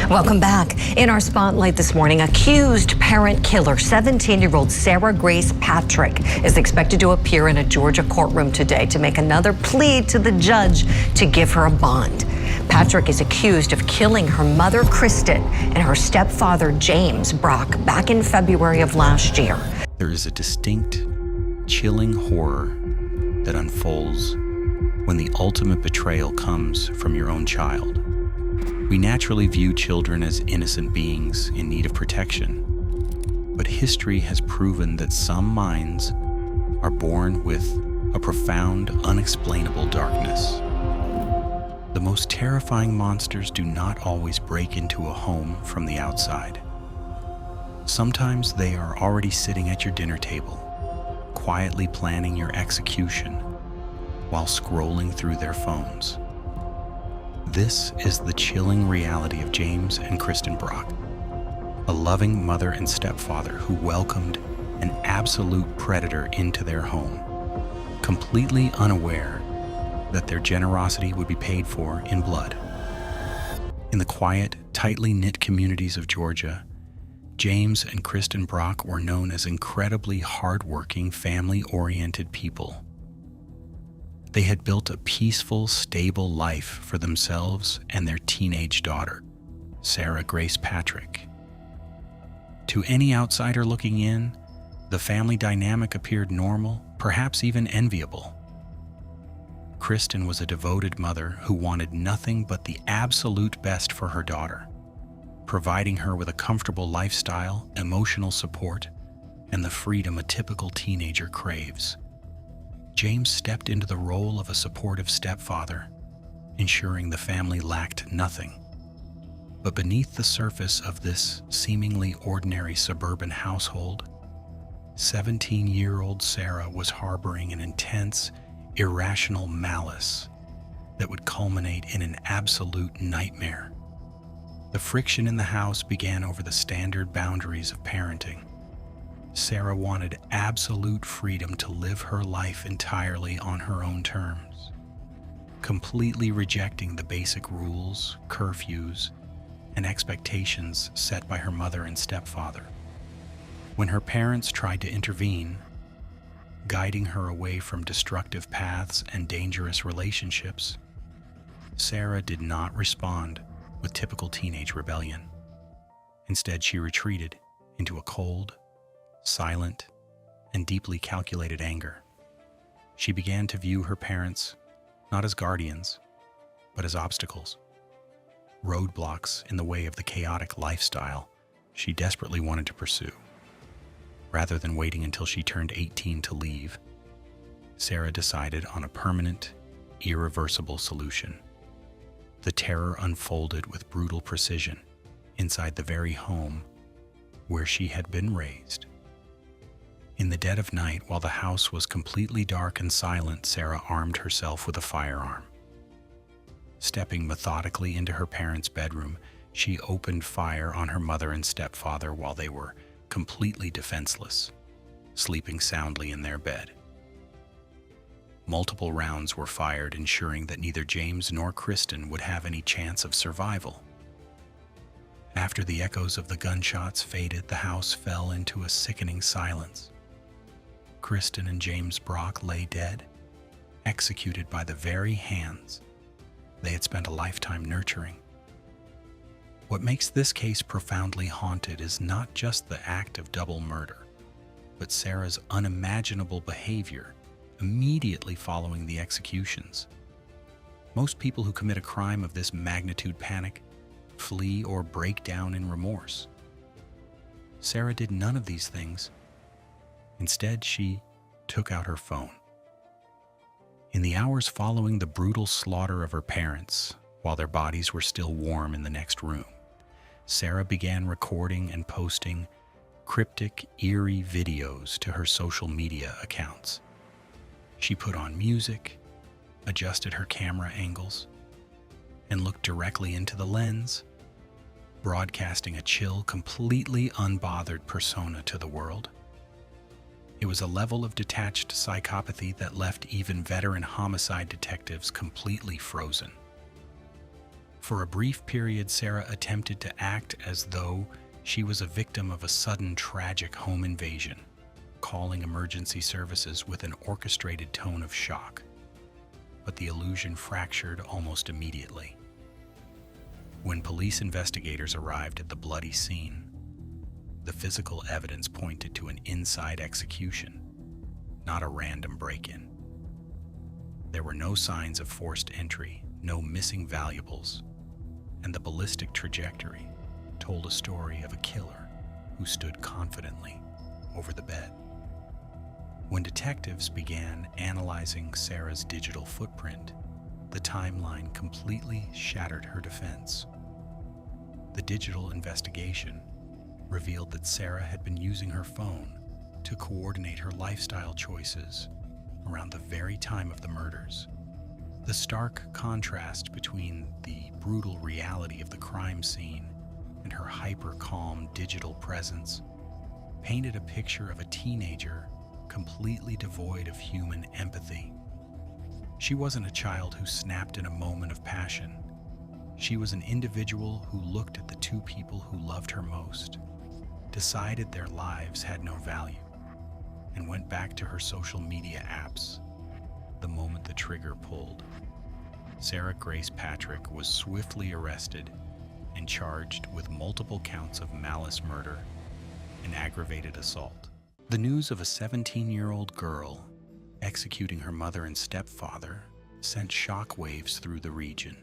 Welcome back. In our spotlight this morning, accused parent killer 17-year-old Sarah Grace Patrick is expected to appear in a Georgia courtroom today to make another plea to the judge to give her a bond. Patrick is accused of killing her mother, Kristen, and her stepfather, James Brock, back in February of last year. There is a distinct, chilling horror that unfolds when the ultimate betrayal comes from your own child. We naturally view children as innocent beings in need of protection, but history has proven that some minds are born with a profound, unexplainable darkness. The most terrifying monsters do not always break into a home from the outside. Sometimes they are already sitting at your dinner table, quietly planning your execution while scrolling through their phones. This is the chilling reality of James and Kristen Brock, a loving mother and stepfather who welcomed an absolute predator into their home, completely unaware that their generosity would be paid for in blood. In the quiet, tightly knit communities of Georgia, James and Kristen Brock were known as incredibly hardworking, family-oriented people. They had built a peaceful, stable life for themselves and their teenage daughter, Sarah Grace Patrick. To any outsider looking in, the family dynamic appeared normal, perhaps even enviable. Kristen was a devoted mother who wanted nothing but the absolute best for her daughter, providing her with a comfortable lifestyle, emotional support, and the freedom a typical teenager craves. James stepped into the role of a supportive stepfather, ensuring the family lacked nothing. But beneath the surface of this seemingly ordinary suburban household, 17-year-old Sarah was harboring an intense, irrational malice that would culminate in an absolute nightmare. The friction in the house began over the standard boundaries of parenting. Sarah wanted absolute freedom to live her life entirely on her own terms, completely rejecting the basic rules, curfews, and expectations set by her mother and stepfather. When her parents tried to intervene, guiding her away from destructive paths and dangerous relationships, Sarah did not respond with typical teenage rebellion. Instead, she retreated into a cold, silent, and deeply calculated anger. She began to view her parents not as guardians, but as obstacles, roadblocks in the way of the chaotic lifestyle she desperately wanted to pursue. Rather than waiting until she turned 18 to leave, Sarah decided on a permanent, irreversible solution. The terror unfolded with brutal precision inside the very home where she had been raised. In the dead of night, while the house was completely dark and silent, Sarah armed herself with a firearm. Stepping methodically into her parents' bedroom, she opened fire on her mother and stepfather while they were completely defenseless, sleeping soundly in their bed. Multiple rounds were fired, ensuring that neither James nor Kristen would have any chance of survival. After the echoes of the gunshots faded, the house fell into a sickening silence. Kristen and James Brock lay dead, executed by the very hands they had spent a lifetime nurturing. What makes this case profoundly haunted is not just the act of double murder, but Sarah's unimaginable behavior immediately following the executions. Most people who commit a crime of this magnitude panic, flee, or break down in remorse. Sarah did none of these things. Instead, she took out her phone. In the hours following the brutal slaughter of her parents, while their bodies were still warm in the next room, Sarah began recording and posting cryptic, eerie videos to her social media accounts. She put on music, adjusted her camera angles, and looked directly into the lens, broadcasting a chill, completely unbothered persona to the world. It was a level of detached psychopathy that left even veteran homicide detectives completely frozen. For a brief period, Sarah attempted to act as though she was a victim of a sudden tragic home invasion, calling emergency services with an orchestrated tone of shock. But the illusion fractured almost immediately. When police investigators arrived at the bloody scene, the physical evidence pointed to an inside execution, not a random break-in. There were no signs of forced entry, no missing valuables, and the ballistic trajectory told a story of a killer who stood confidently over the bed. When detectives began analyzing Sarah's digital footprint, the timeline completely shattered her defense. The digital investigation revealed that Sarah had been using her phone to coordinate her lifestyle choices around the very time of the murders. The stark contrast between the brutal reality of the crime scene and her hyper-calm digital presence painted a picture of a teenager completely devoid of human empathy. She wasn't a child who snapped in a moment of passion. She was an individual who looked at the two people who loved her most, decided their lives had no value, and went back to her social media apps the moment the trigger pulled. Sarah Grace Patrick was swiftly arrested and charged with multiple counts of malice murder and aggravated assault. The news of a 17-year-old girl executing her mother and stepfather sent shockwaves through the region,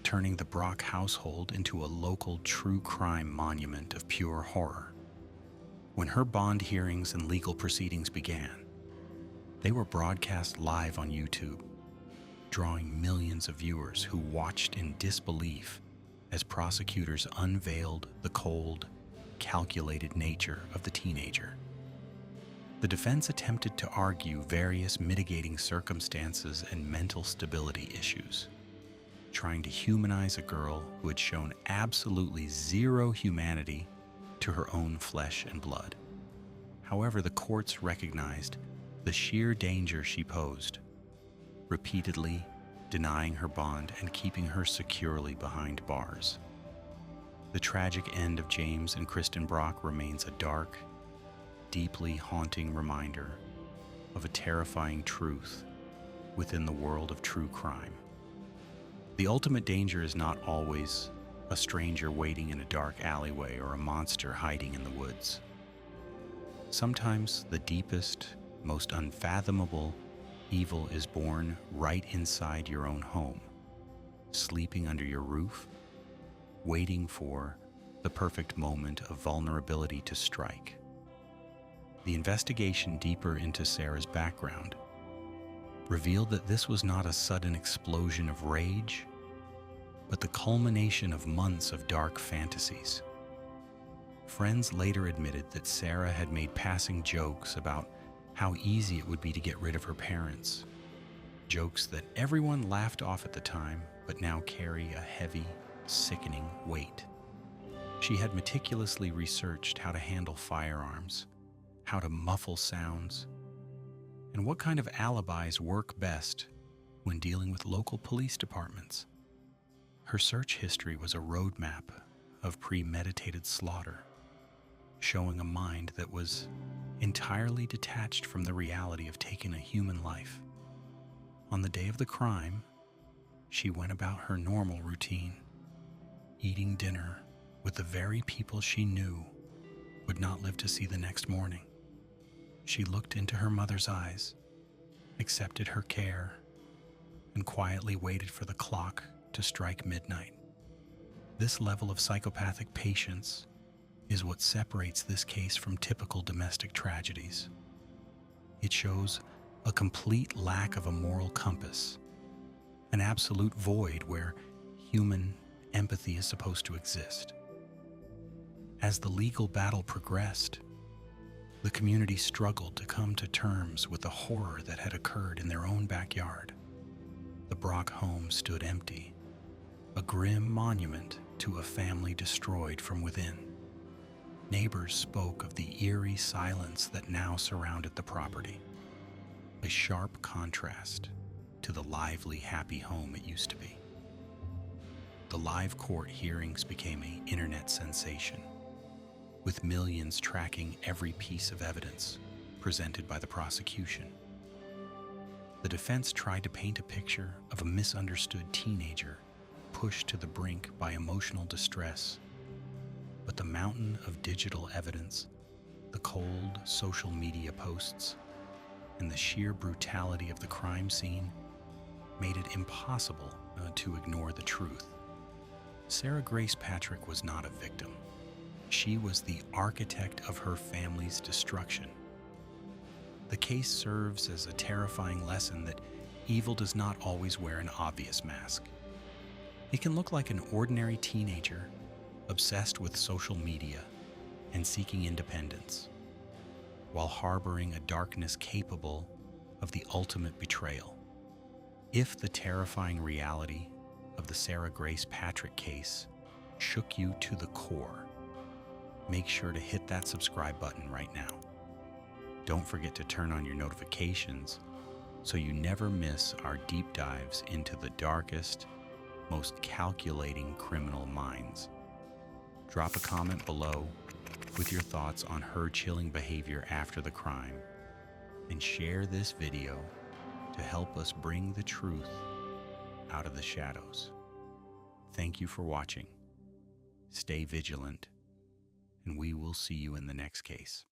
turning the Brock household into a local true crime monument of pure horror. When her bond hearings and legal proceedings began, they were broadcast live on YouTube, drawing millions of viewers who watched in disbelief as prosecutors unveiled the cold, calculated nature of the teenager. The defense attempted to argue various mitigating circumstances and mental stability issues, trying to humanize a girl who had shown absolutely zero humanity to her own flesh and blood. However, the courts recognized the sheer danger she posed, repeatedly denying her bond and keeping her securely behind bars. The tragic end of James and Kristen Brock remains a dark, deeply haunting reminder of a terrifying truth within the world of true crime. The ultimate danger is not always a stranger waiting in a dark alleyway or a monster hiding in the woods. Sometimes the deepest, most unfathomable evil is born right inside your own home, sleeping under your roof, waiting for the perfect moment of vulnerability to strike. The investigation deeper into Sarah's background revealed that this was not a sudden explosion of rage, but the culmination of months of dark fantasies. Friends later admitted that Sarah had made passing jokes about how easy it would be to get rid of her parents, jokes that everyone laughed off at the time but now carry a heavy, sickening weight. She had meticulously researched how to handle firearms, how to muffle sounds, and what kind of alibis work best when dealing with local police departments. Her search history was a roadmap of premeditated slaughter, showing a mind that was entirely detached from the reality of taking a human life. On the day of the crime, she went about her normal routine, eating dinner with the very people she knew would not live to see the next morning. She looked into her mother's eyes, accepted her care, and quietly waited for the clock to strike midnight. This level of psychopathic patience is what separates this case from typical domestic tragedies. It shows a complete lack of a moral compass, an absolute void where human empathy is supposed to exist. As the legal battle progressed, the community struggled to come to terms with the horror that had occurred in their own backyard. The Brock home stood empty, a grim monument to a family destroyed from within. Neighbors spoke of the eerie silence that now surrounded the property, a sharp contrast to the lively, happy home it used to be. the live court hearings became an internet sensation, with millions tracking every piece of evidence presented by the prosecution. The defense tried to paint a picture of a misunderstood teenager pushed to the brink by emotional distress, but the mountain of digital evidence, the cold social media posts, and the sheer brutality of the crime scene made it impossible to ignore the truth. Sarah Grace Patrick was not a victim. She was the architect of her family's destruction. The case serves as a terrifying lesson that evil does not always wear an obvious mask. It can look like an ordinary teenager obsessed with social media and seeking independence, while harboring a darkness capable of the ultimate betrayal. If the terrifying reality of the Sarah Grace Patrick case shook you to the core, make sure to hit that subscribe button right now. Don't forget to turn on your notifications so you never miss our deep dives into the darkest, most calculating criminal minds. Drop a comment below with your thoughts on her chilling behavior after the crime, and share this video to help us bring the truth out of the shadows. Thank you for watching. Stay vigilant, and we will see you in the next case.